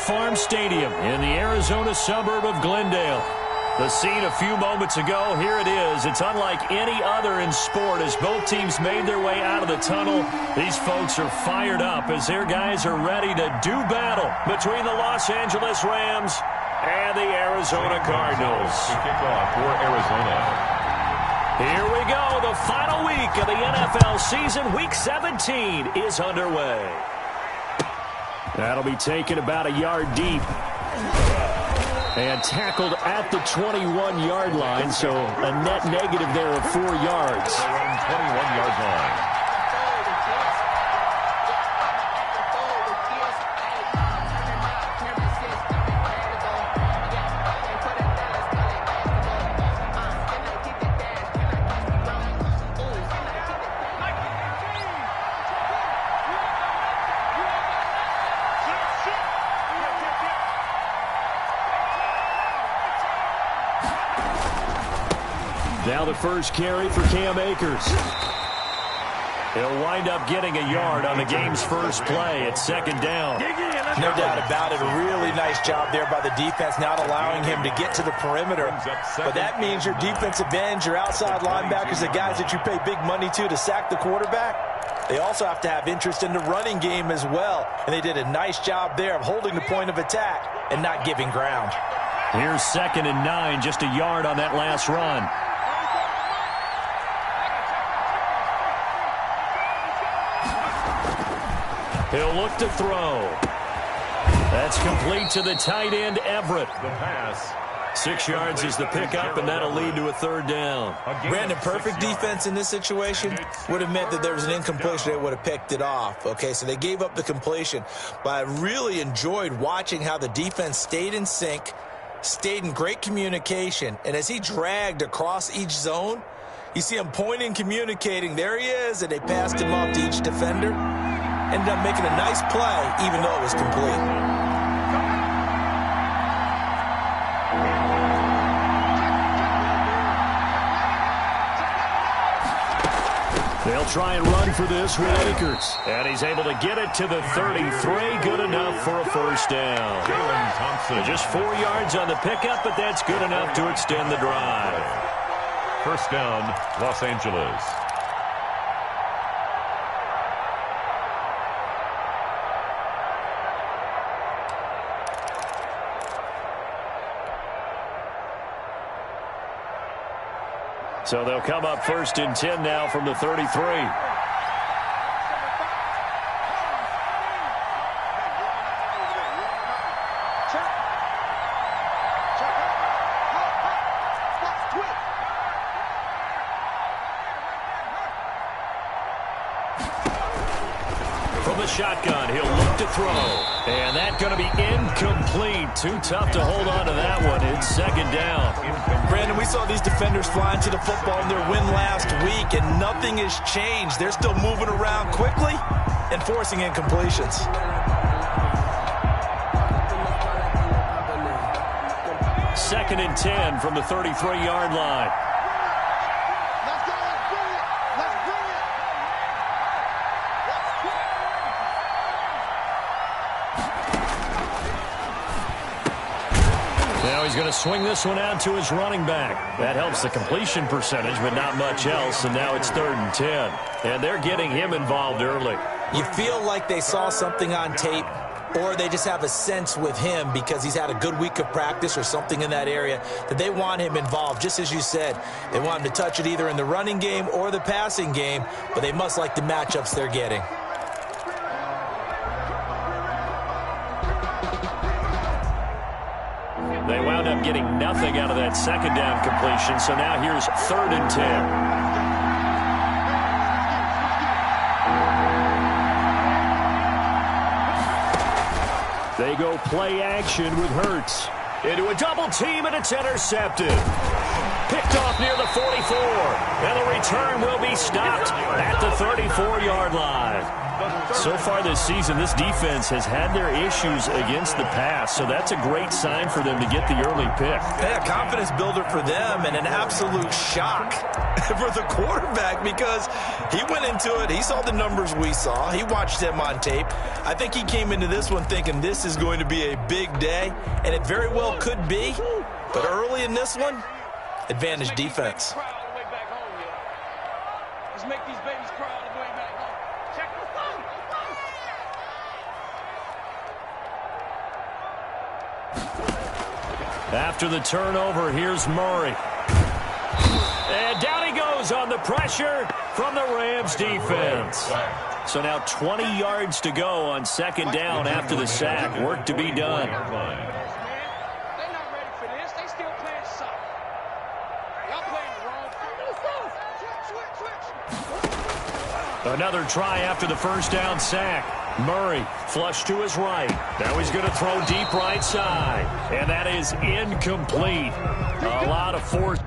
Farm Stadium in the Arizona suburb of Glendale. The scene a few moments ago, here it is. It's unlike any other in sport as both teams made their way out of the tunnel. These folks are fired up as their guys are ready to do battle between the Los Angeles Rams and the Arizona Cardinals. Kickoff for Arizona. Here we go. The final week of the NFL season. Week 17 is underway. That'll be taken about a yard deep. And tackled at the 21-yard line, so a net negative there of 4 yards. 21-yard line. Now the first carry for Cam Akers. He'll wind up getting a yard on the game's first play at second down. No doubt about it. A really nice job there by the defense, not allowing him to get to the perimeter. But that means your defensive ends, your outside linebackers, the guys that you pay big money to sack the quarterback, they also have to have interest in the running game as well. And they did a nice job there of holding the point of attack and not giving ground. Here's 2nd and 9, just a yard on that last run. He'll look to throw. That's complete to the tight end, Everett. The pass. 6 yards is the pickup, and that'll lead to a 3rd down. Brandon, perfect defense in this situation would have meant that there was an incompletion. They would have picked it off. Okay, so they gave up the completion. But I really enjoyed watching how the defense stayed in sync, stayed in great communication, and as he dragged across each zone, you see him pointing, communicating. There he is, and they passed him off to each defender. Ended up making a nice play, even though it was complete. They'll try and run for this with Akers. And he's able to get it to the 33. Good enough for a first down. Jalen Thompson. Just 4 yards on the pickup, but that's good enough to extend the drive. First down, Los Angeles. So they'll come up 1st and 10 now from the 33. From the shotgun, he'll look to throw. And that's going to be incomplete. Too tough to hold on to that one. It's 2nd down. Brandon, we saw these defenders flying to the football in their win last week, and nothing has changed. They're still moving around quickly and forcing incompletions. 2nd and 10 from the 33-yard line. Now he's going to swing this one out to his running back. That helps the completion percentage, but not much else, and now it's 3rd and 10. And they're getting him involved early. You feel like they saw something on tape, or they just have a sense with him because he's had a good week of practice or something in that area that they want him involved. Just as you said, they want him to touch it either in the running game or the passing game, but they must like the matchups they're getting. They wound up getting nothing out of that 2nd down completion, so now here's 3rd and 10. They go play action with Hurts. Into a double team, and it's intercepted. Picked off near the 44. And the return will be stopped at the 34-yard line. So far this season, this defense has had their issues against the pass, so that's a great sign for them to get the early pick. Yeah, confidence builder for them and an absolute shock for the quarterback because he went into it. He saw the numbers we saw. He watched them on tape. I think he came into this one thinking this is going to be a big day, and it very well could be. But early in this one, advantage defense. Let's make these babies cry all the way back home. Check the phone. After the turnover, here's Murray. And down he goes on the pressure from the Rams defense. So now 20 yards to go on second down after the sack. Work to be done. They're not ready for this. They still playing soccer. Y'all playing the wrong foot. Switch. Another try after the first down sack. Murray flush to his right. Now he's going to throw deep right side. And that is incomplete. A lot of force.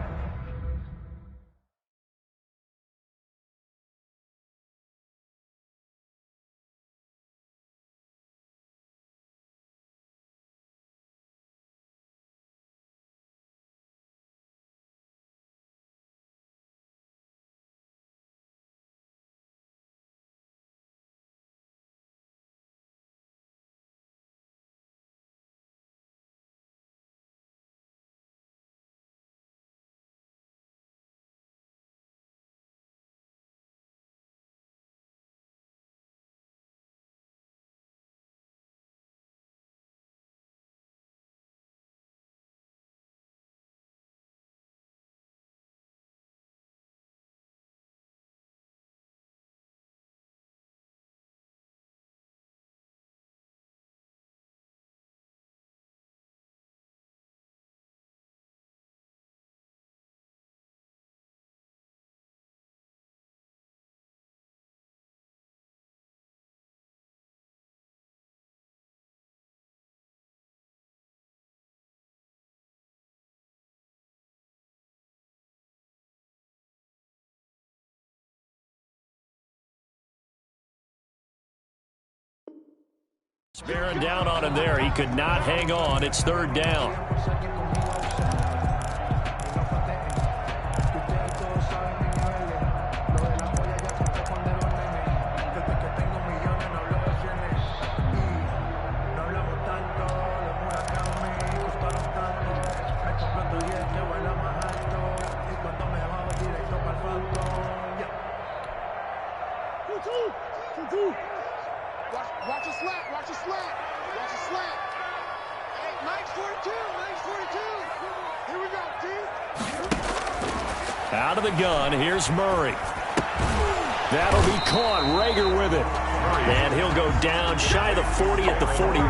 Bearing down on him there. He could not hang on. It's third down. Watch a slap. Watch a slap. Watch a slap. Hey, Mike's 42. Mike's 42. Here we go, team. Out of the gun, here's Murray. That'll be caught. Rager with it. And he'll go down shy of the 40 at the 41.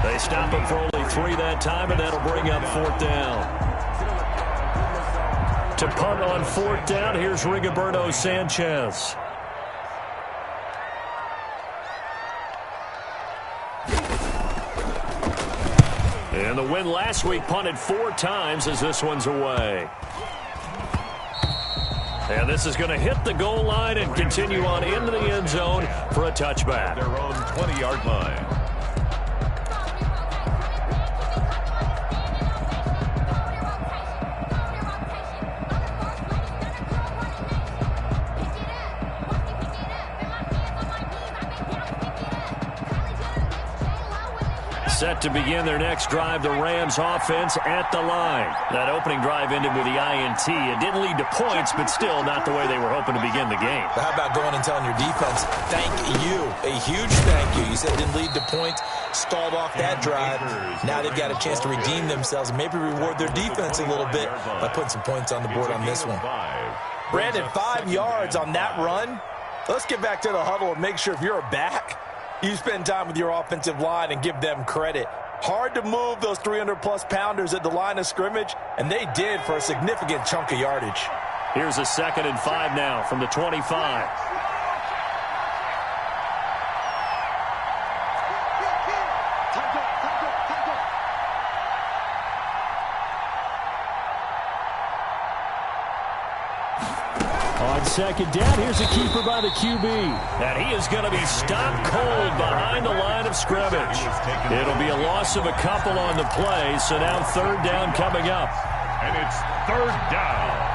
They stop him for only 3 that time, and that'll bring up fourth down. To punt on fourth down, here's Rigoberto Sanchez. And the win last week punted 4 times as this one's away. And this is going to hit the goal line and continue on into the end zone for a touchback. Their own 20-yard line. Set to begin their next drive, the Rams offense at the line. That opening drive ended with the INT. It didn't lead to points, but still not the way they were hoping to begin the game. But how about going and telling your defense, thank you, a huge thank you. You said it didn't lead to points, stalled off that drive. Now they've got a chance to redeem themselves and maybe reward their defense a little bit by putting some points on the board on this one. Brandon, 5 yards on that run. Let's get back to the huddle and make sure if you're a back, you spend time with your offensive line and give them credit. Hard to move those 300-plus pounders at the line of scrimmage, and they did for a significant chunk of yardage. Here's a 2nd and 5 now from the 25. On second down, here's a keeper by the QB. And he is going to be stopped cold behind the line of scrimmage. It'll be a loss of a couple on the play, so now third down coming up. And it's third down.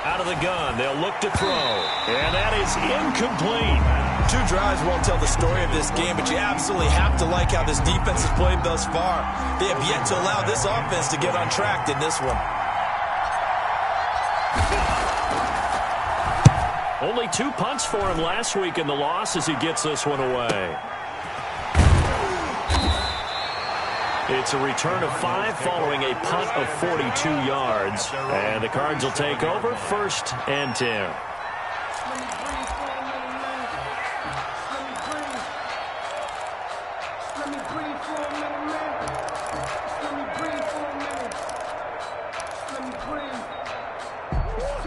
Out of the gun, they'll look to throw. And that is incomplete. 2 drives won't tell the story of this game, but you absolutely have to like how this defense has played thus far. They have yet to allow this offense to get on track in this one. Only 2 punts for him last week in the loss as he gets this one away. It's a return of 5 following a punt of 42 yards. And the Cards will take over 1st and 10.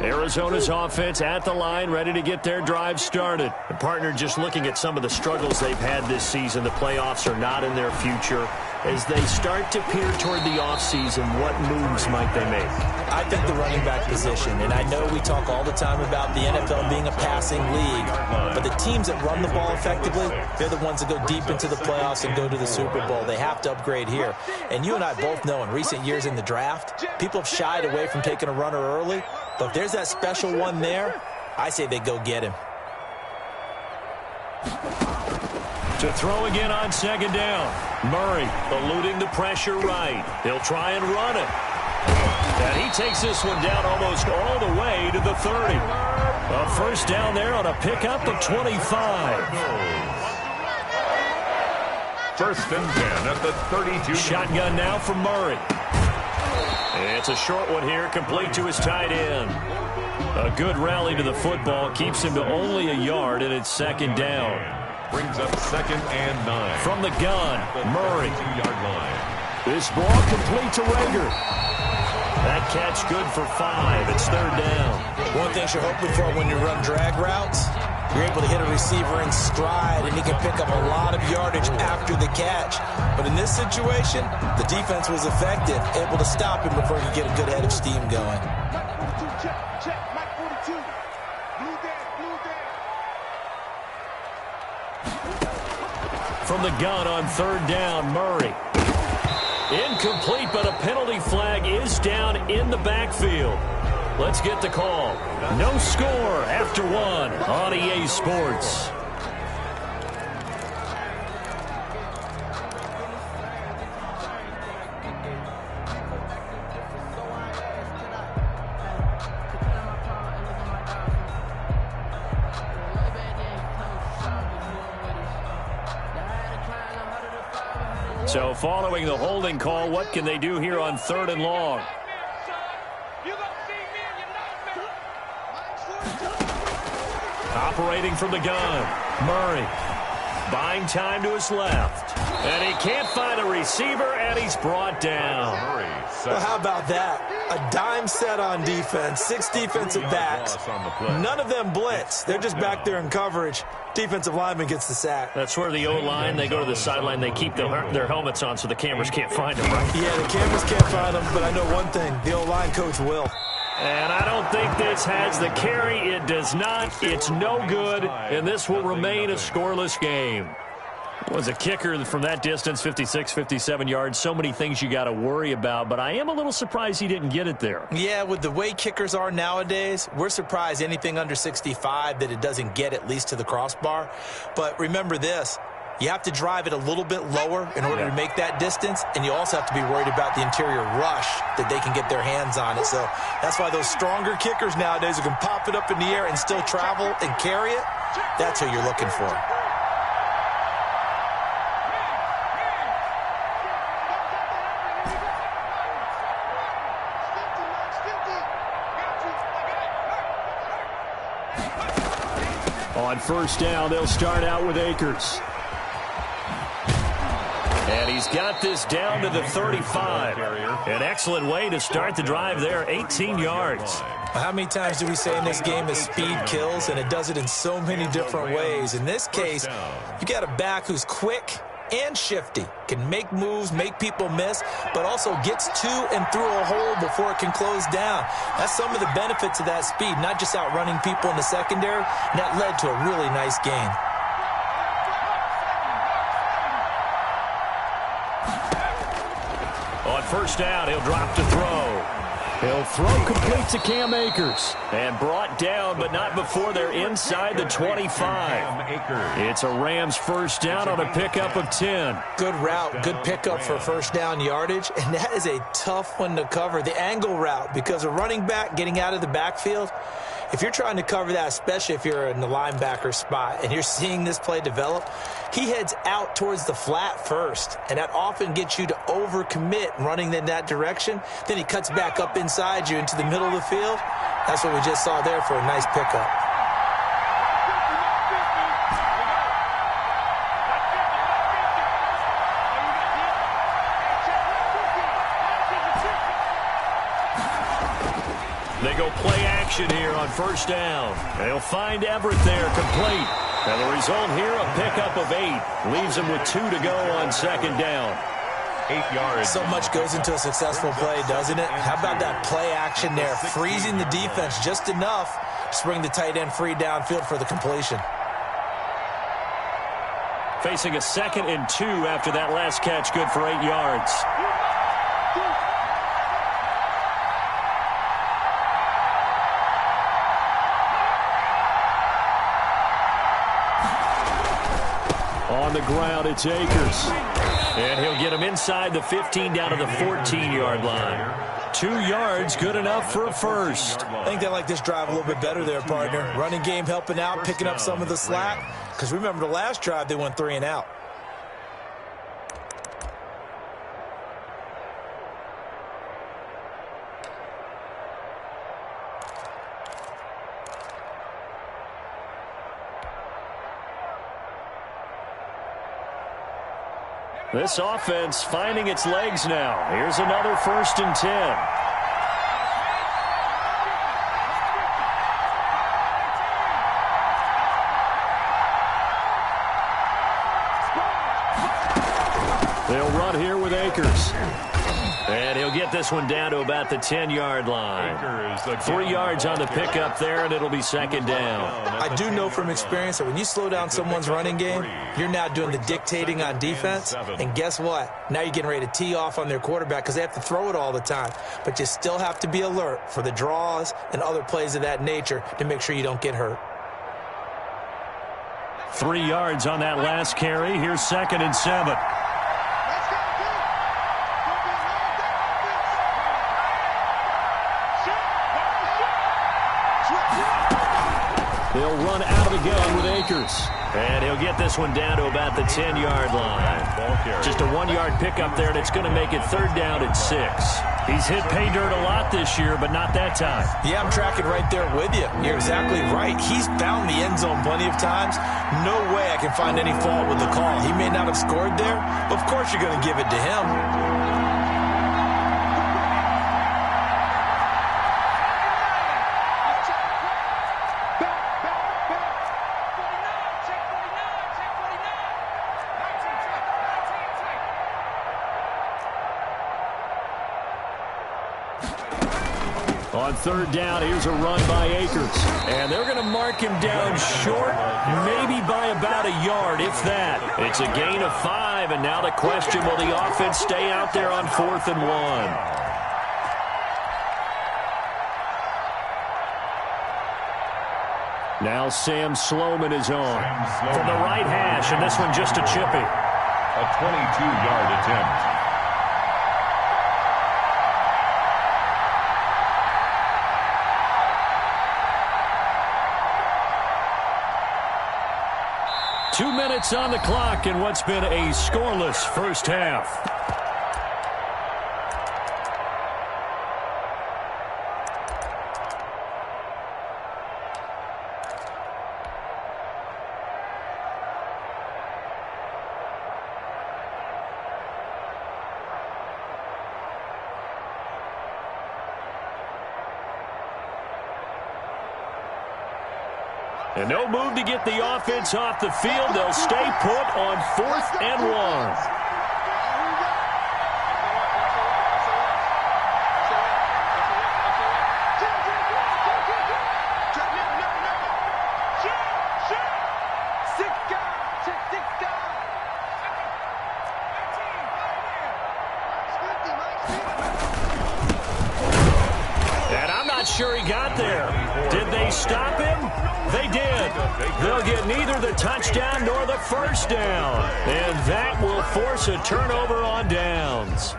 Arizona's offense at the line, ready to get their drive started. The partner just looking at some of the struggles they've had this season. The playoffs are not in their future. As they start to peer toward the offseason, what moves might they make? I think the running back position, and I know we talk all the time about the NFL being a passing league, but the teams that run the ball effectively, they're the ones that go deep into the playoffs and go to the Super Bowl. They have to upgrade here. And you and I both know in recent years in the draft, people have shied away from taking a runner early, but if there's that special one there, I say they go get him. To throw again on second down. Murray eluding the pressure right. He'll try and run it. And he takes this one down almost all the way to the 30. A first down there on a pickup of 25. First and 10 at the 32. Shotgun now for Murray. It's a short one here, complete to his tight end. A good rally to the football keeps him to only a yard, and it's second down. Brings up 2nd and 9. From the gun, Murray. 2-yard line. This ball complete to Rager. That catch good for 5. It's third down. One thing you're hoping for when you run drag routes, you're able to hit a receiver in stride, and he can pick up a lot of yardage after the catch. But in this situation, the defense was effective, able to stop him before he could get a good head of steam going. Mike 42, check, Mike 42. Blue dead. From the gun on third down, Murray. Incomplete, but a penalty flag is down in the backfield. Let's get the call. No score after 1 on EA Sports. So following the holding call, what can they do here on 3rd and long? Operating from the gun, Murray. Buying time to his left. And he can't find a receiver, and he's brought down. Well, how about that? A dime set on defense, 6 defensive backs. None of them blitz. They're just back there in coverage. Defensive lineman gets the sack. That's where the O-line, they go to the sideline, they keep their helmets on so the cameras can't find them, right? Yeah, the cameras can't find them, but I know one thing. The O-line coach will. And I don't think this has the carry. It does not. It's no good, and this will remain a scoreless game. Was a kicker from that distance, 56, 57 yards. So many things you got to worry about, but I am a little surprised he didn't get it there. Yeah, with the way kickers are nowadays, we're surprised anything under 65 that it doesn't get at least to the crossbar. But remember this. You have to drive it a little bit lower in order to make that distance, and you also have to be worried about the interior rush that they can get their hands on it. So that's why those stronger kickers nowadays who can pop it up in the air and still travel and carry it, that's who you're looking for. On first down, they'll start out with Akers. And he's got this down to the 35. An excellent way to start the drive there, 18 yards. How many times do we say in this game that speed kills, and it does it in so many different ways? In this case, you got a back who's quick and shifty, can make moves, make people miss, but also gets to and through a hole before it can close down. That's some of the benefits of that speed, not just outrunning people in the secondary, and that led to a really nice gain. On first down, he'll drop to throw. He'll throw complete to Cam Akers. And brought down, but not before they're inside the 25. It's a Rams first down on a pickup of 10. Good route, good pickup for first down yardage, and that is a tough one to cover. The angle route, because a running back getting out of the backfield, if you're trying to cover that, especially if you're in the linebacker spot and you're seeing this play develop, he heads out towards the flat first, and that often gets you to overcommit running in that direction. Then he cuts back up inside you into the middle of the field. That's what we just saw there for a nice pickup. They go play action here on first down. They'll find Everett there, complete. And the result here, a pickup of 8. Leaves them with 2 to go on second down. 8 yards. So much goes into a successful play, doesn't it? How about that play action there, freezing the defense just enough to bring the tight end free downfield for the completion. Facing a 2nd and 2 after that last catch, good for 8 yards. On the ground, it's Akers. And he'll get him inside the 15 down to the 14-yard line. 2 yards, good enough for a first. I think they like this drive a little bit better there, partner. Running game helping out, picking up some of the slack. Because remember, the last drive, they went 3 and out. This offense finding its legs now. Here's another 1st and 10. They'll run here with Akers. And he'll get this one down to about the 10-yard line. 3 yards on the pickup there, and it'll be second down. I do know from experience that when you slow down someone's running game, you're now doing the dictating on defense. And guess what? Now you're getting ready to tee off on their quarterback because they have to throw it all the time. But you still have to be alert for the draws and other plays of that nature to make sure you don't get hurt. 3 yards on that last carry. Here's 2nd and 7. They'll run out of the gun with Akers. And he'll get this one down to about the 10-yard line. Just a 1-yard pickup there, and it's going to make it 3rd down and 6. He's hit pay dirt a lot this year, but not that time. Yeah, I'm tracking right there with you. You're exactly right. He's found the end zone plenty of times. No way I can find any fault with the call. He may not have scored there, but of course you're going to give it to him. On 3rd down, here's a run by Akers. And they're going to mark him down short, maybe by about a yard, if that. It's a gain of 5, and now the question, will the offense stay out there on 4th and 1? Now Sam Sloman is on from the right hash, and this one just a chippy. A 22-yard attempt. Two minutes on the clock in what's been a scoreless first half. And no move to get the offense off the field. They'll stay put on 4th and 1. Sure he got there. Did they stop him? They did. They'll get neither the touchdown nor the first down. And that will force a turnover on downs.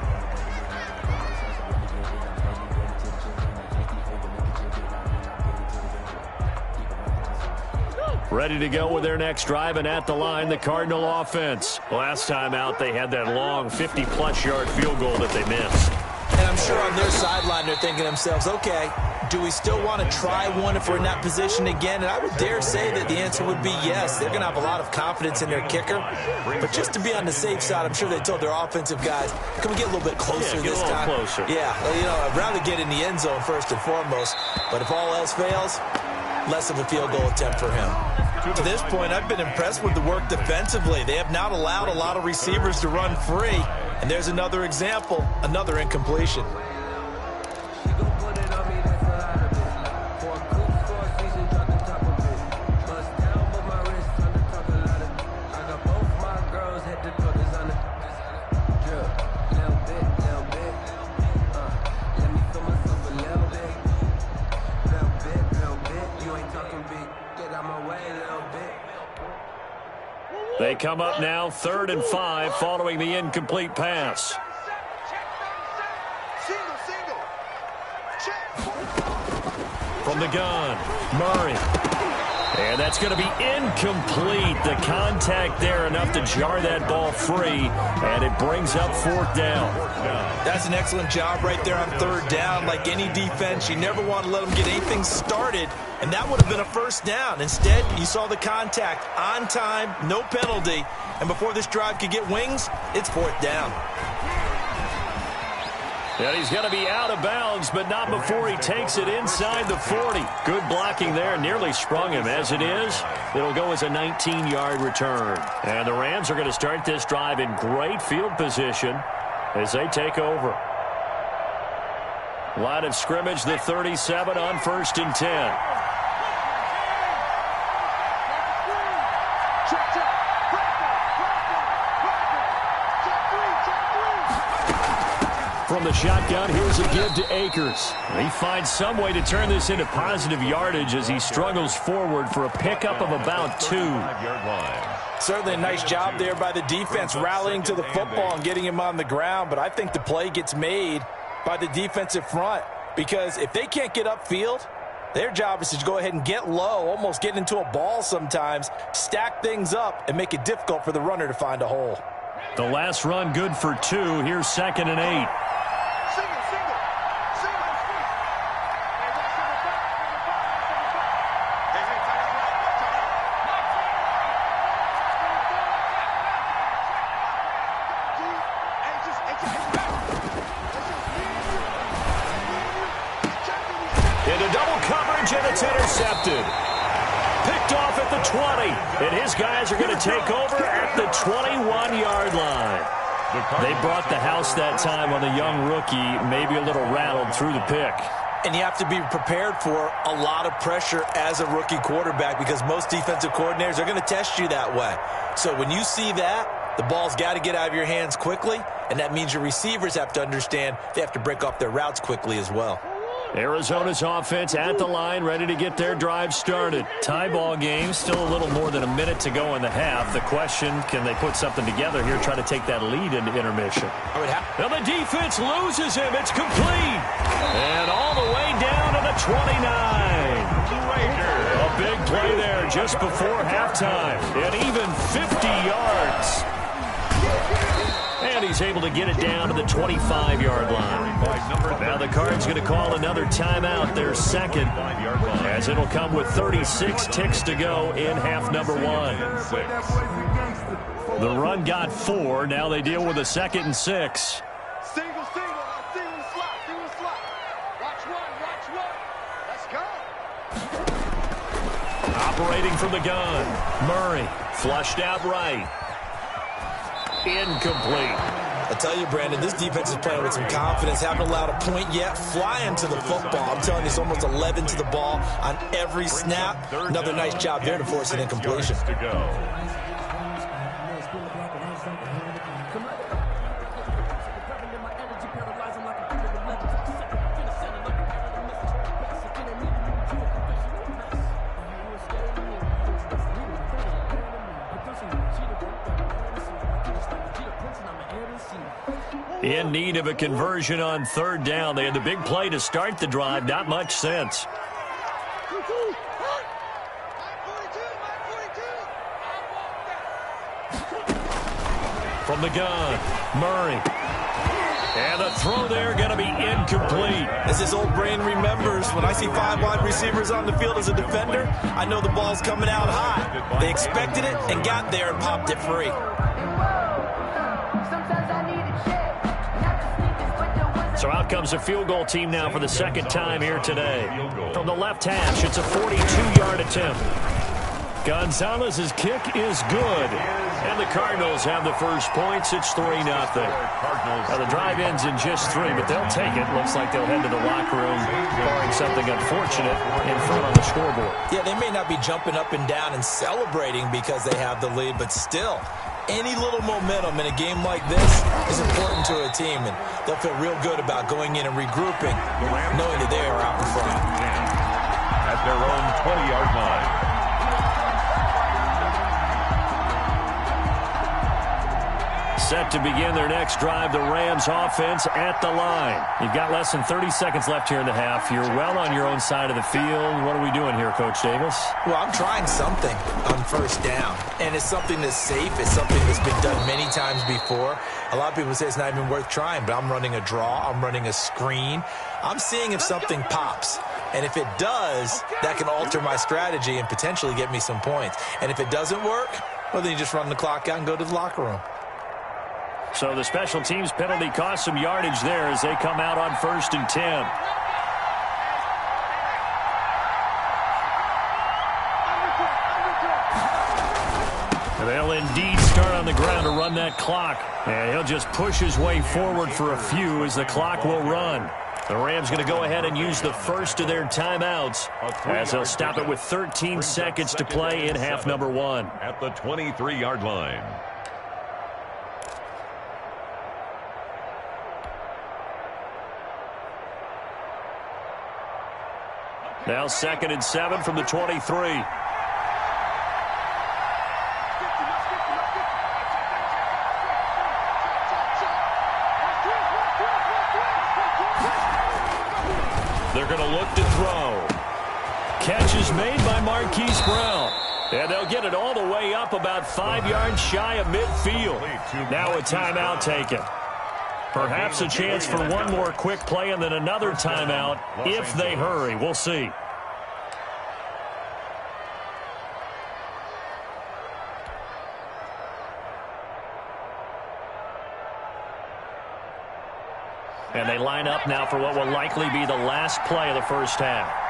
Ready to go with their next drive, and at the line, the Cardinal offense. Last time out, they had that long 50-plus yard field goal that they missed. And I'm sure on their sideline, they're thinking to themselves, okay, do we still want to try one if we're in that position again? And I would dare say that the answer would be yes. They're going to have a lot of confidence in their kicker. But just to be on the safe side, I'm sure they told their offensive guys, can we get a little bit closer this time? Closer. Yeah, you know, I'd rather get in the end zone first and foremost. But if all else fails, less of a field goal attempt for him. To this point, I've been impressed with the work defensively. They have not allowed a lot of receivers to run free. And there's another example, another incompletion. They come up now 3rd and 5 following the incomplete pass. From the gun, Murray. And that's going to be incomplete. The contact there enough to jar that ball free, and it brings up 4th down. That's an excellent job right there on 3rd down. Like any defense, you never want to let them get anything started, and that would have been a 1st down. Instead, you saw the contact on time, no penalty, and before this drive could get wings, it's 4th down. And he's going to be out of bounds, but not before he takes it inside the 40. Good blocking there, nearly sprung him. As it is, it'll go as a 19-yard return. And the Rams are going to start this drive in great field position as they take over. Line of scrimmage, the 37 on 1st and 10. From the shotgun, here's a give to Akers. He finds some way to turn this into positive yardage as he struggles forward for a pickup of about 2. Certainly a nice job there by the defense rallying to the football and getting him on the ground, but I think the play gets made by the defensive front because if they can't get upfield, their job is to go ahead and get low, almost get into a ball sometimes, stack things up, and make it difficult for the runner to find a hole. The last run good for 2. Here's 2nd and 8. And it's intercepted. Picked off at the 20. And his guys are going to take over at the 21-yard line. They brought the house that time on the young rookie, maybe a little rattled through the pick. And you have to be prepared for a lot of pressure as a rookie quarterback because most defensive coordinators are going to test you that way. So when you see that, the ball's got to get out of your hands quickly, and that means your receivers have to understand they have to break off their routes quickly as well. Arizona's offense at the line, ready to get their drive started. Tie ball game, still a little more than a minute to go in the half. The question, can they put something together here, try to take that lead into intermission? Now the defense loses him. It's complete. And all the way down to the 29. A big play there just before halftime. And even 50 yards. And he's able to get it down to the 25-yard line. Now the Cards going to call another timeout, their second, as it'll come with 36 ticks to go in half number 1. The run got 4. Now they deal with a 2nd and 6. Single slot. Watch one. Let's go. Operating from the gun. Murray flushed out right. Incomplete. I tell you, Brandon, this defense is playing with some confidence. Haven't allowed a point yet. Flying to the football. I'm telling you, it's almost 11 to the ball on every snap. Another nice job there to force an incompletion. To go. In need of a conversion on third down. They had the big play to start the drive. Not much sense. From the gun, Murray. And the throw there going to be incomplete. As this old brain remembers, when I see 5 wide receivers on the field as a defender, I know the ball's coming out high. They expected it and got there and popped it free. So out comes a field goal team now for the second time here today. From the left hash, it's a 42-yard attempt. Gonzalez's kick is good. And the Cardinals have the first points. It's 3-0. Now the drive ends in just 3, but they'll take it. Looks like they'll head to the locker room, barring something unfortunate in front on the scoreboard. Yeah, they may not be jumping up and down and celebrating because they have the lead, but still, any little momentum in a game like this is important to a team, and they'll feel real good about going in and regrouping, knowing that they are out in front. At their own 20-yard line. Set to begin their next drive, the Rams offense at the line. You've got less than 30 seconds left here in the half. You're well on your own side of the field. What are we doing here, Coach Davis? Well, I'm trying something on first down, and it's something that's safe. It's something that's been done many times before. A lot of people say it's not even worth trying, but I'm running a draw. I'm running a screen. I'm seeing if something pops. And if it does, that can alter my strategy and potentially get me some points. And if it doesn't work, well, then you just run the clock out and go to the locker room. So the special teams penalty cost some yardage there as they come out on 1st and 10. And they'll indeed start on the ground to run that clock. And he'll just push his way forward for a few as the clock will run. The Rams going to go ahead and use the first of their timeouts as they'll stop it with 13 seconds to play in half number 1. At the 23-yard line. Now 2nd and 7 from the 23. They're going to look to throw. Catch is made by Marquise Brown. And they'll get it all the way up about 5 yards shy of midfield. Now a timeout taken. Perhaps a chance for one more quick play and then another timeout if they hurry. We'll see. And they line up now for what will likely be the last play of the first half.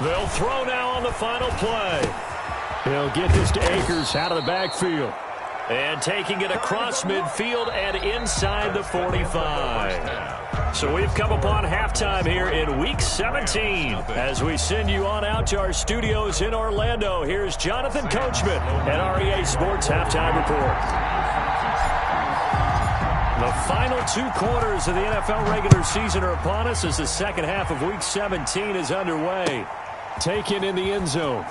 They'll throw now on the final play. He'll get this to Akers out of the backfield. And taking it across midfield and inside the 45. So we've come upon halftime here in Week 17. As we send you on out to our studios in Orlando, here's Jonathan Coachman at REA Sports Halftime Report. The final 2 quarters of the NFL regular season are upon us as the second half of Week 17 is underway. Taken in the end zone.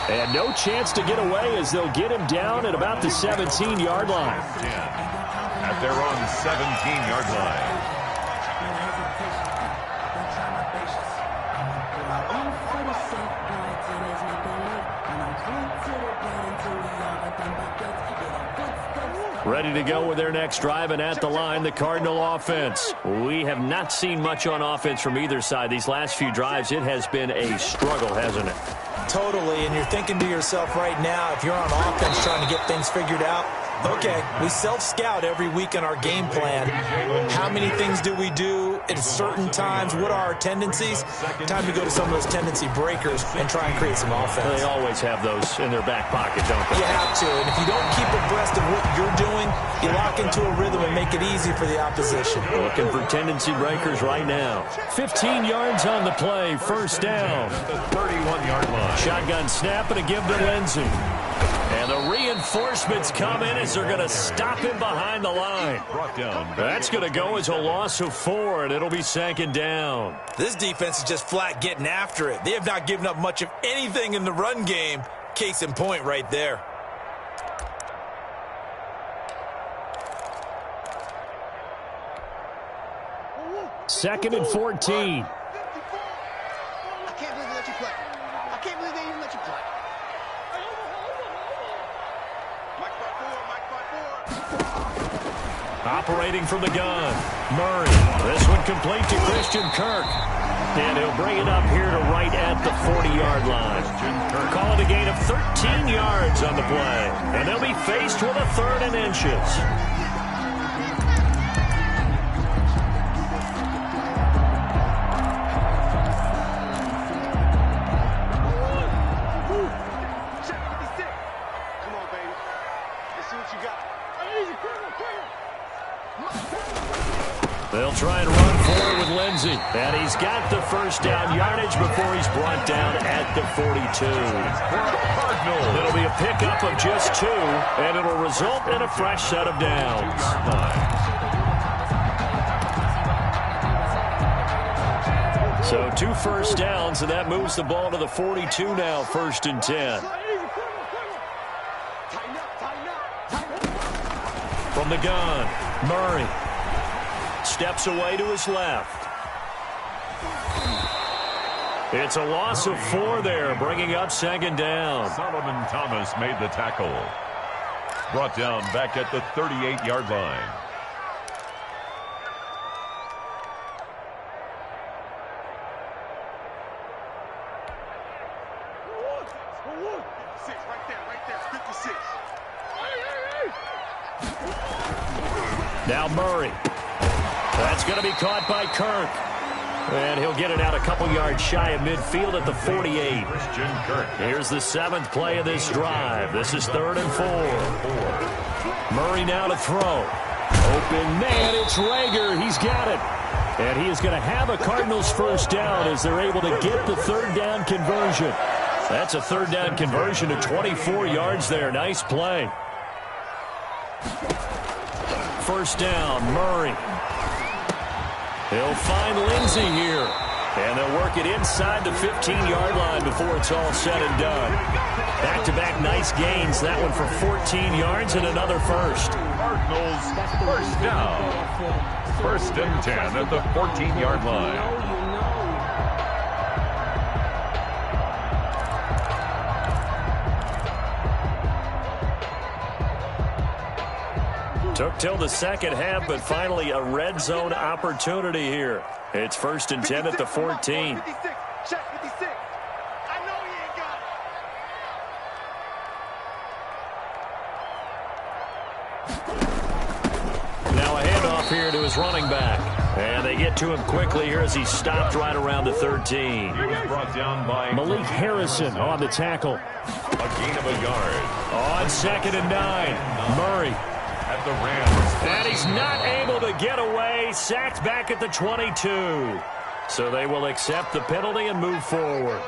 And no chance to get away as they'll get him down at about the 17-yard line. At their own 17-yard line. Ready to go with their next drive, and at the line, the Cardinal offense. We have not seen much on offense from either side. These last few drives, it has been a struggle, hasn't it? Totally, and you're thinking to yourself right now, if you're on offense trying to get things figured out, okay, we self-scout every week on our game plan. How many things do we do at certain times? What are our tendencies? Time to go to some of those tendency breakers and try and create some offense. They always have those in their back pocket, don't they? You have to, and if you don't keep abreast of what you're doing, you lock into a rhythm and make it easy for the opposition. Looking for tendency breakers right now. 15 yards on the play, first down. The 31-yard line. Shotgun snap and a give to Lindsey. And the reinforcements come in as they're going to stop him behind the line. Brought down. That's going to go as a loss of 4, and it'll be second down. This defense is just flat getting after it. They have not given up much of anything in the run game. Case in point right there. Second and 14. I can't believe they let you play. I can't believe they even let you play. Mike by 4. Operating from the gun, Murray. This one complete to Christian Kirk. And he'll bring it up here to right at the 40-yard line. Call it a gain of 13 yards on the play. And they'll be faced with a third and inches. They'll try and run forward with Lindsey. And he's got the first down yardage before he's brought down at the 42. It'll be a pickup of just 2, and it'll result in a fresh set of downs. So 2 first downs, and that moves the ball to the 42 now, first and 10. From the gun, Murray. Steps away to his left. It's a loss of 4 there, bringing up second down. Solomon Thomas made the tackle. Brought down back at the 38-yard line. Now Murray. That's going to be caught by Kirk. And he'll get it out a couple yards shy of midfield at the 48. Christian Kirk. Here's the 7th play of this drive. This is 3rd and 4. Murray now to throw. Open man, it's Rager. He's got it. And he is going to have a Cardinals first down as they're able to get the 3rd down conversion. That's a 3rd down conversion to 24 yards there. Nice play. First down, Murray. He'll find Lindsey here. And they'll work it inside the 15-yard line before it's all said and done. Back-to-back nice gains. That one for 14 yards and another first. Cardinals first down. 1st and 10 at the 14-yard line. Took till the second half, but finally a red zone opportunity here. It's 1st and 10 at the 14. 56. Check 56. I know he ain't got it. Now a handoff here to his running back. And they get to him quickly here as he's stopped right around the 13. He was brought down by Malik Harrison on the tackle. A gain of a yard. On 2nd and 9, Murray. At the Rams. And he's not able to get away. Sacked back at the 22. So they will accept the penalty and move forward.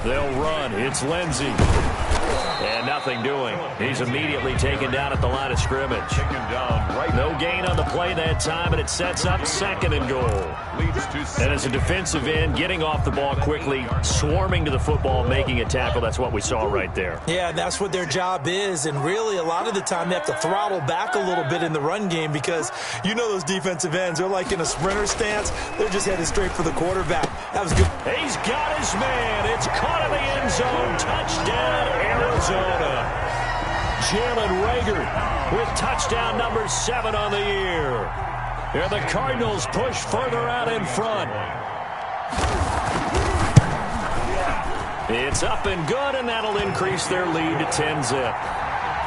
They'll run. It's Lindsey. And nothing doing. He's immediately taken down at the line of scrimmage. Taken down right. No gain on the play that time, and it sets up 2nd and goal. Leads to And as a defensive end, getting off the ball quickly, swarming to the football, making a tackle, that's what we saw right there. Yeah, that's what their job is, and really a lot of the time they have to throttle back a little bit in the run game because you know those defensive ends, they're like in a sprinter stance. They're just headed straight for the quarterback. That was good. He's got his man. It's caught in the end zone. Touchdown, Arizona. Jalen Reagor with touchdown number 7 on the year. And the Cardinals push further out in front. It's up and good, and that'll increase their lead to 10-zip.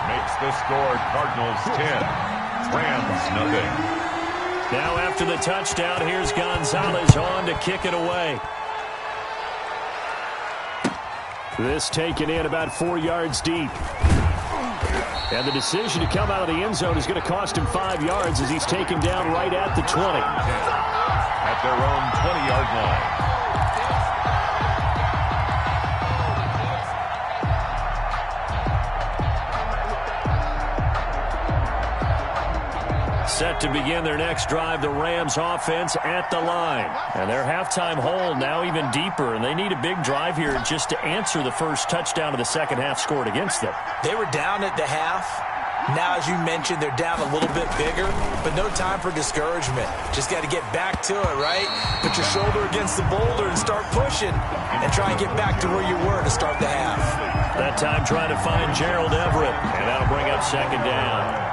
makes the score Cardinals 10, Rams nothing. Now after the touchdown, here's Gonzalez on to kick it away. This taken in about 4 yards deep. And the decision to come out of the end zone is going to cost him 5 yards as he's taken down right at the 20. At their own 20-yard line. Set to begin their next drive, the Rams offense at the line. And their halftime hole now even deeper, and they need a big drive here just to answer the first touchdown of the second half scored against them. They were down at the half. Now, as you mentioned, they're down a little bit bigger, but no time for discouragement. Just got to get back to it, right? Put your shoulder against the boulder and start pushing and try and get back to where you were to start the half. That time trying to find Gerald Everett, and that'll bring up second down.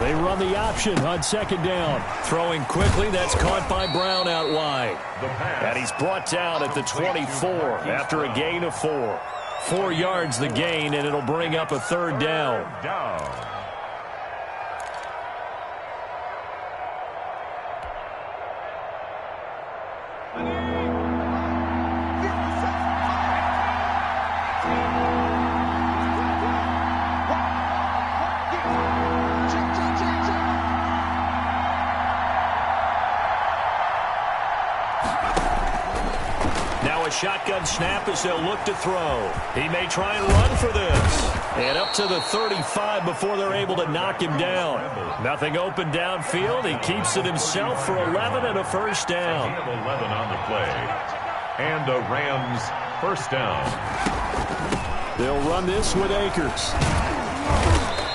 They run the option on second down. Throwing quickly, that's caught by Brown out wide. And he's brought down at the 24 after a gain of 4. 4 yards the gain, and it'll bring up a third down. Shotgun snap as they'll look to throw. He may try and run for this. And up to the 35 before they're able to knock him down. Nothing open downfield. He keeps it himself for 11 and a first down. 11 on the play. And the Rams first down. They'll run this with Akers.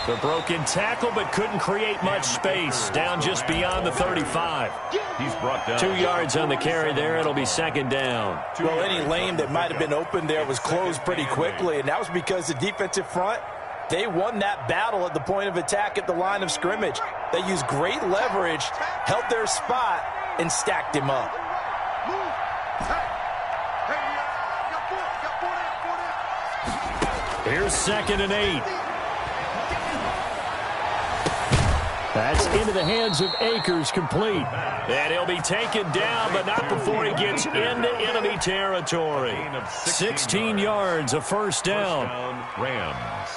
The broken tackle, but couldn't create much space. Down just beyond the 35. He's brought down 2 yards on the carry there. It'll be second down. Well, any lane that might have been open there was closed pretty quickly, and that was because the defensive front, they won that battle at the point of attack at the line of scrimmage. They used great leverage, held their spot, and stacked him up. Here's 2nd and 8. That's into the hands of Akers, complete. And he'll be taken down, but not before he gets into enemy territory. 16 yards, a first down. Rams.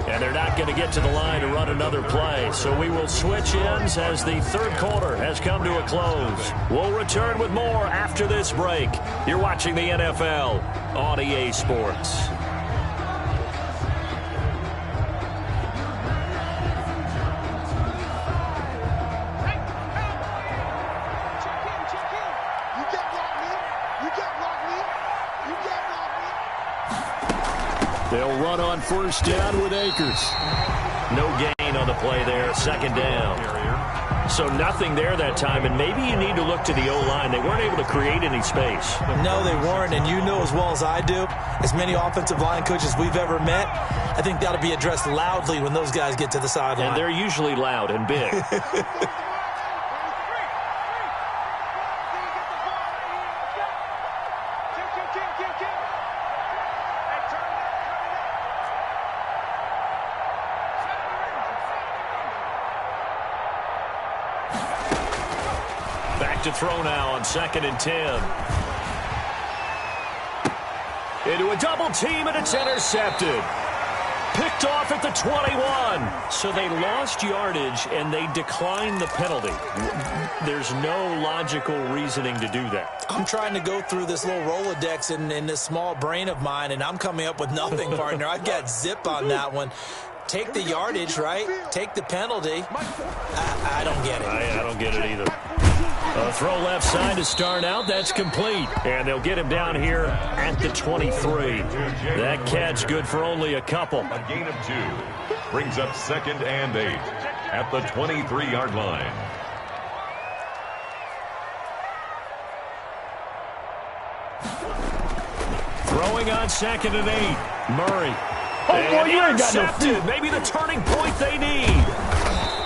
And they're not going to get to the line to run another play. So we will switch ends as the third quarter has come to a close. We'll return with more after this break. You're watching the NFL on EA Sports. They'll run on first down with Akers. No gain on the play there, second down. So nothing there that time, and maybe you need to look to the O-line. They weren't able to create any space. No, they weren't, and you know as well as I do, as many offensive line coaches we've ever met, I think that'll be addressed loudly when those guys get to the sideline. And they're usually loud and big. back to throw now on 2nd and 10. Into a double team, and it's intercepted. Picked off at the 21. So they lost yardage, and they declined the penalty. There's no logical reasoning to do that. I'm trying to go through this little Rolodex in this small brain of mine, and I'm coming up with nothing, partner. I've got zip on that one. Take the yardage, right? Take the penalty. I don't get it. I don't get it either. A throw left side to start out. That's complete. And they'll get him down here at the 23. That catch good for only a couple. A gain of 2. Brings up 2nd and 8 at the 23-yard line. Throwing on 2nd and 8. Murray. Oh, boy, you ain't got no intercepted. Maybe the turning point they need.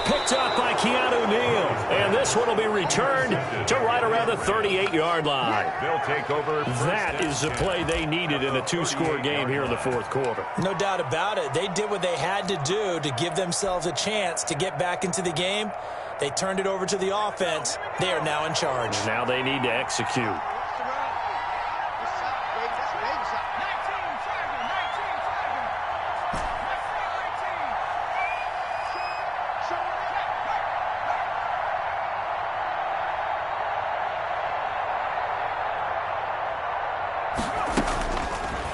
Picked up by Keanu Neal. And this one will be returned to right around the 38-yard line. They'll take over. That is the play they needed in a 2-score game here in the 4th quarter. No doubt about it. They did what they had to do to give themselves a chance to get back into the game. They turned it over to the offense. They are now in charge. Now they need to execute.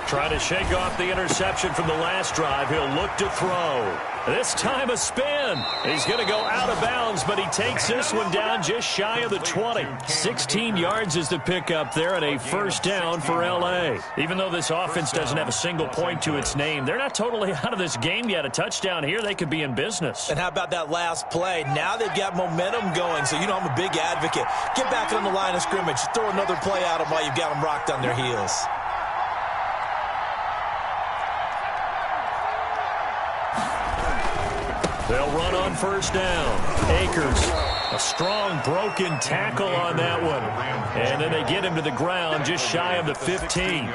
Trying to shake off the interception from the last drive. He'll look to throw. This time a spin. He's going to go out of bounds, but he takes this one down just shy of the 20. 16 yards is the pickup there and a first down for L.A. Even though this offense doesn't have a single point to its name, they're not totally out of this game yet. A touchdown here, they could be in business. And how about that last play? Now they've got momentum going, so you know I'm a big advocate. Get back on the line of scrimmage. Throw another play at them while you've got them rocked on their heels. They'll run on first down. Akers, a strong broken tackle on that one. And then they get him to the ground just shy of the 15.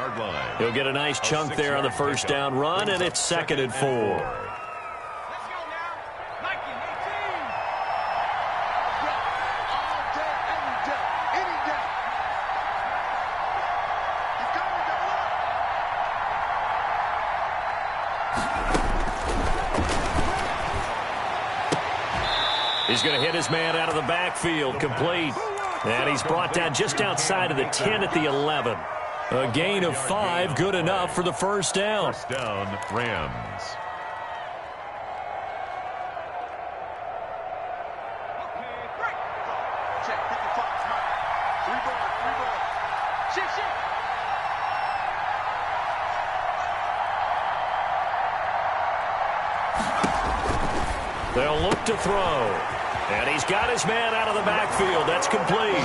He'll get a nice chunk there on the first down run, and it's 2nd and 4. He's going to hit his man out of the backfield, complete. And he's brought down just outside of the 10 at the 11. A gain of 5, good enough for the first down. First down, Rams. They'll look to throw. And he's got his man out of the backfield. That's complete.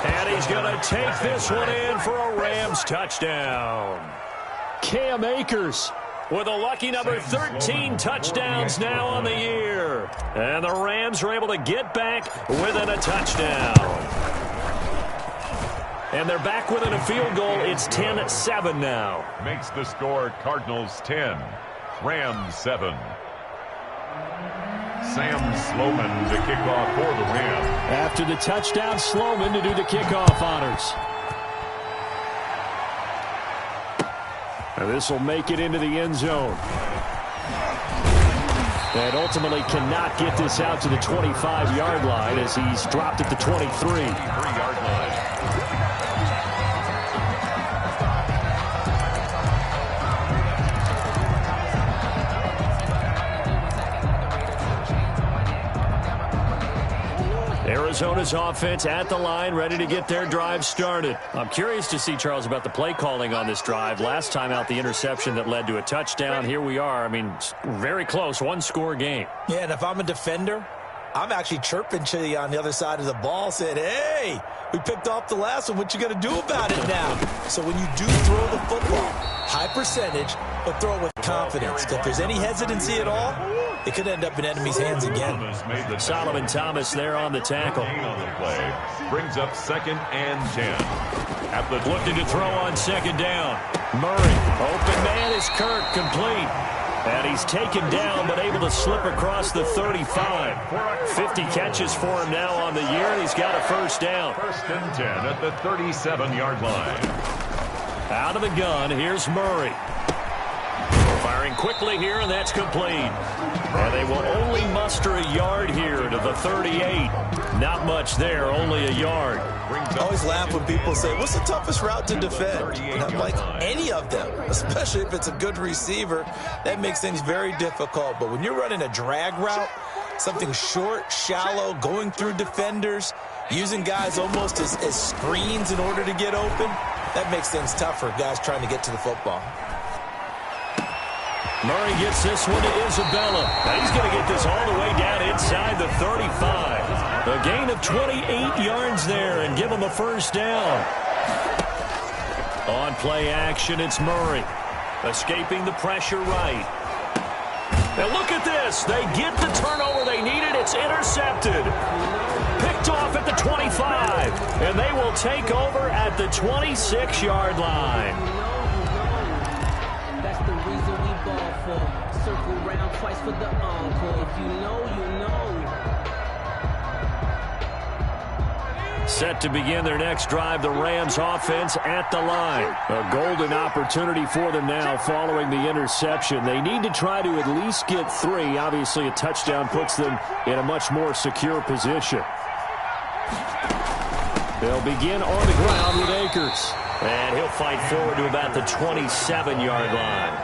And he's going to take this one in for a Rams touchdown. Cam Akers with a lucky number 13 touchdowns now on the year. And the Rams are able to get back within a touchdown. And they're back within a field goal. It's 10-7 now. Makes the score Cardinals 10, Rams 7. Sam Sloman to kick off for the Rams. After the touchdown, Sloman to do the kickoff honors. And this will make it into the end zone. And ultimately cannot get this out to the 25-yard line as he's dropped at the 23. 3-yard line. Arizona's offense at the line, ready to get their drive started. I'm curious to see, Charles, about the play calling on this drive. Last time out, the interception that led to a touchdown. Here we are. I mean, very close, one-score game. Yeah, and if I'm a defender, I'm actually chirping to you on the other side of the ball, saying, hey, we picked off the last one. What you going to do about it now? So when you do throw the football, high percentage, but throw it with confidence. If there's any hesitancy at all, it could end up in enemy's hands again. Solomon Thomas there on the tackle. On the play brings up 2nd and 10. At the looking to throw on 2nd down. Murray, open man is Kirk, complete. And he's taken down but able to slip across the 35. 50 catches for him now on the year, and he's got a first down. First and 10 at the 37-yard line. Out of the gun, here's Murray. Firing quickly here, and that's complete. And they will only muster a yard here to the 38. Not much there, only a yard. I always laugh when people say, what's the toughest route to defend? And I'm like, any of them, especially if it's a good receiver. That makes things very difficult. But when you're running a drag route, something short, shallow, going through defenders, using guys almost as screens in order to get open, that makes things tough for guys trying to get to the football. Murray gets this one to Isabella. Now he's going to get this all the way down inside the 35. A gain of 28 yards there and give him a first down. On play action, it's Murray. Escaping the pressure right. Now look at this. They get the turnover they needed. It's intercepted. Picked off at the 25. And they will take over at the 26-yard line. Circle round twice for the encore. If you know, you know. Set to begin their next drive, the Rams offense at the line. A golden opportunity for them now following the interception. They need to try to at least get 3. Obviously, a touchdown puts them in a much more secure position. They'll begin on the ground with Akers. And he'll fight forward to about the 27-yard line.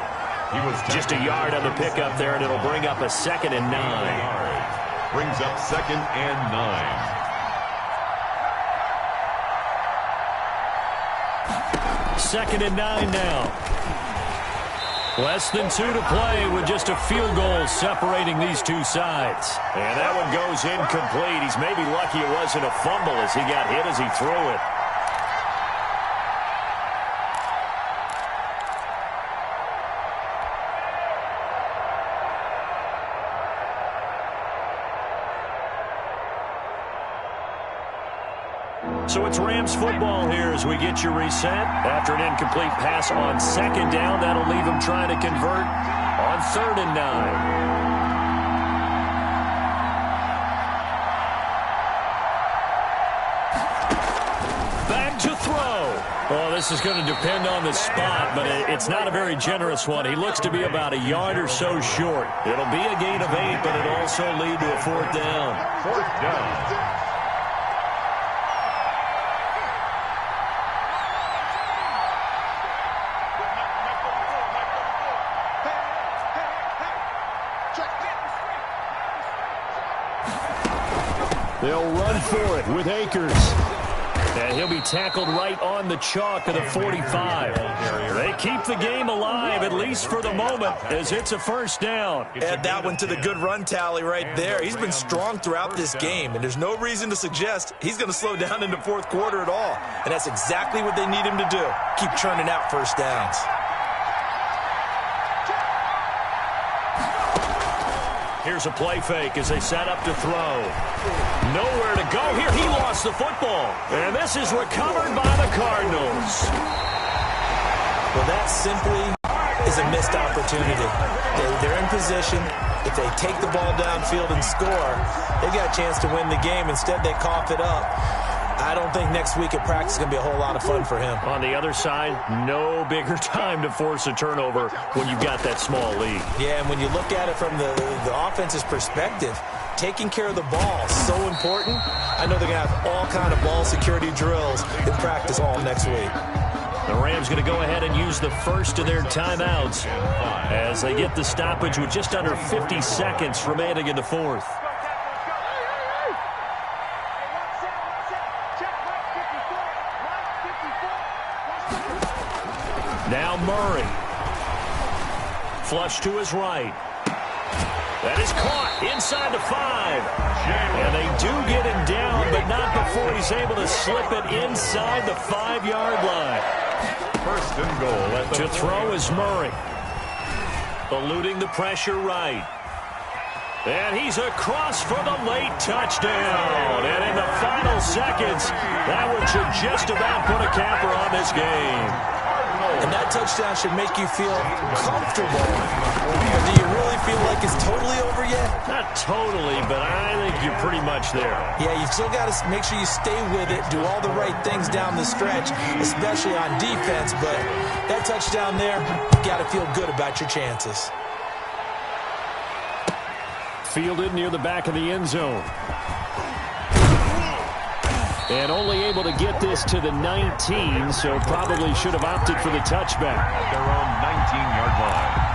He was just a yard on the pickup there, and it'll bring up a 2nd and 9. Brings up 2nd and 9. 2nd and 9 now. Less than 2 to play with just a field goal separating these two sides. And that one goes incomplete. He's maybe lucky it wasn't a fumble as he got hit as he threw it. So it's Rams football here as we get you reset. After an incomplete pass on 2nd down, that'll leave them trying to convert on 3rd and 9. Back to throw. Well, this is going to depend on the spot, but it's not a very generous one. He looks to be about a yard or so short. It'll be a gain of 8, but it'll also lead to a 4th down. 4th down. They'll run for it with Akers. And he'll be tackled right on the chalk of the 45. They keep the game alive, at least for the moment, as it's a first down. Add that one to the good run tally right there. He's been strong throughout this game, and there's no reason to suggest he's going to slow down in the 4th quarter at all. And that's exactly what they need him to do. Keep churning out first downs. Here's a play fake as they set up to throw. Nowhere to go here. He lost the football. And this is recovered by the Cardinals. Well, that simply is a missed opportunity. They're in position. If they take the ball downfield and score, they've got a chance to win the game. Instead, they cough it up. I don't think next week at practice is going to be a whole lot of fun for him. On the other side, no bigger time to force a turnover when you've got that small lead. Yeah, and when you look at it from the offense's perspective, taking care of the ball is so important. I know they're going to have all kind of ball security drills in practice all next week. The Rams going to go ahead and use the first of their timeouts as they get the stoppage with just under 50 seconds remaining in the 4th. Now Murray. Flush to his right. That is caught inside the 5. And they do get him down, but not before he's able to slip it inside the 5-yard line. First and goal. To throw is Murray. Eluding the pressure right. And he's across for the late touchdown. And in the final seconds, that one should just about put a capper on this game. And that touchdown should make you feel comfortable. But do Not totally, but I think you're pretty much there. Yeah, you still got to make sure you stay with it, do all the right things down the stretch, especially on defense. But that touchdown there, you got to feel good about your chances. Fielded near the back of the end zone. And only able to get this to the 19, so probably should have opted for the touchback. At their own 19-yard line.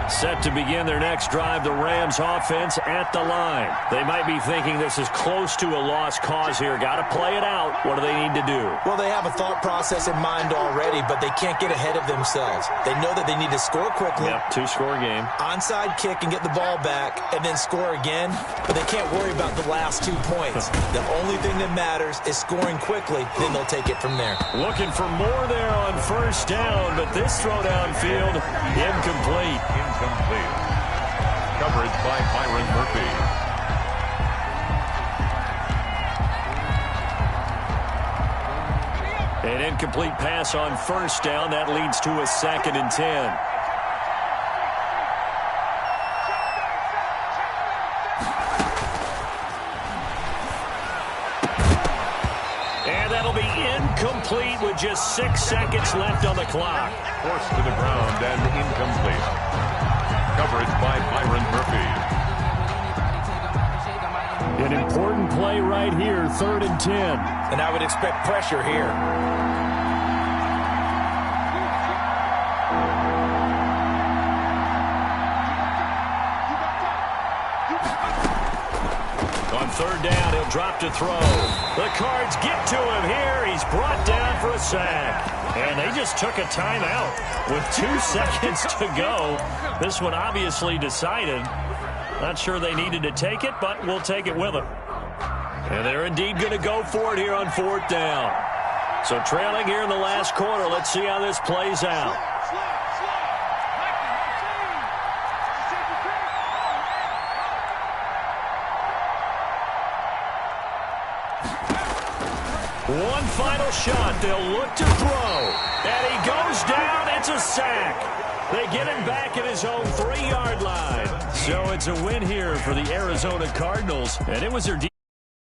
Set to begin their next drive, the Rams offense at the line. They might be thinking this is close to a lost cause here. Got to play it out. What do they need to do? Well, they have a thought process in mind already, but they can't get ahead of themselves. They know that they need to score quickly. Yep, two-score game. Onside kick and get the ball back and then score again, but they can't worry about the last 2 points. The only thing that matters is scoring quickly, then they'll take it from there. Looking for more there on first down, but this throw downfield, incomplete. Coverage by Byron Murphy. An incomplete pass on first down. That leads to a 2nd and 10. And that'll be incomplete with just 6 seconds left on the clock. Forced to the ground and incomplete. Coverage by Byron Murphy. An important play right here, 3rd and 10. And I would expect pressure here. On 3rd down, he'll drop to throw. The Cards get to him here. He's brought down for a sack. And they just took a timeout with 2 seconds to go. This one obviously decided. Not sure they needed to take it, but we'll take it with them. And they're indeed going to go for it here on 4th down. So trailing here in the last quarter. Let's see how this plays out. One final shot. They'll look to throw. And he goes down. It's a sack. They get him back at his own 3-yard line. So it's a win here for the Arizona Cardinals. And it was their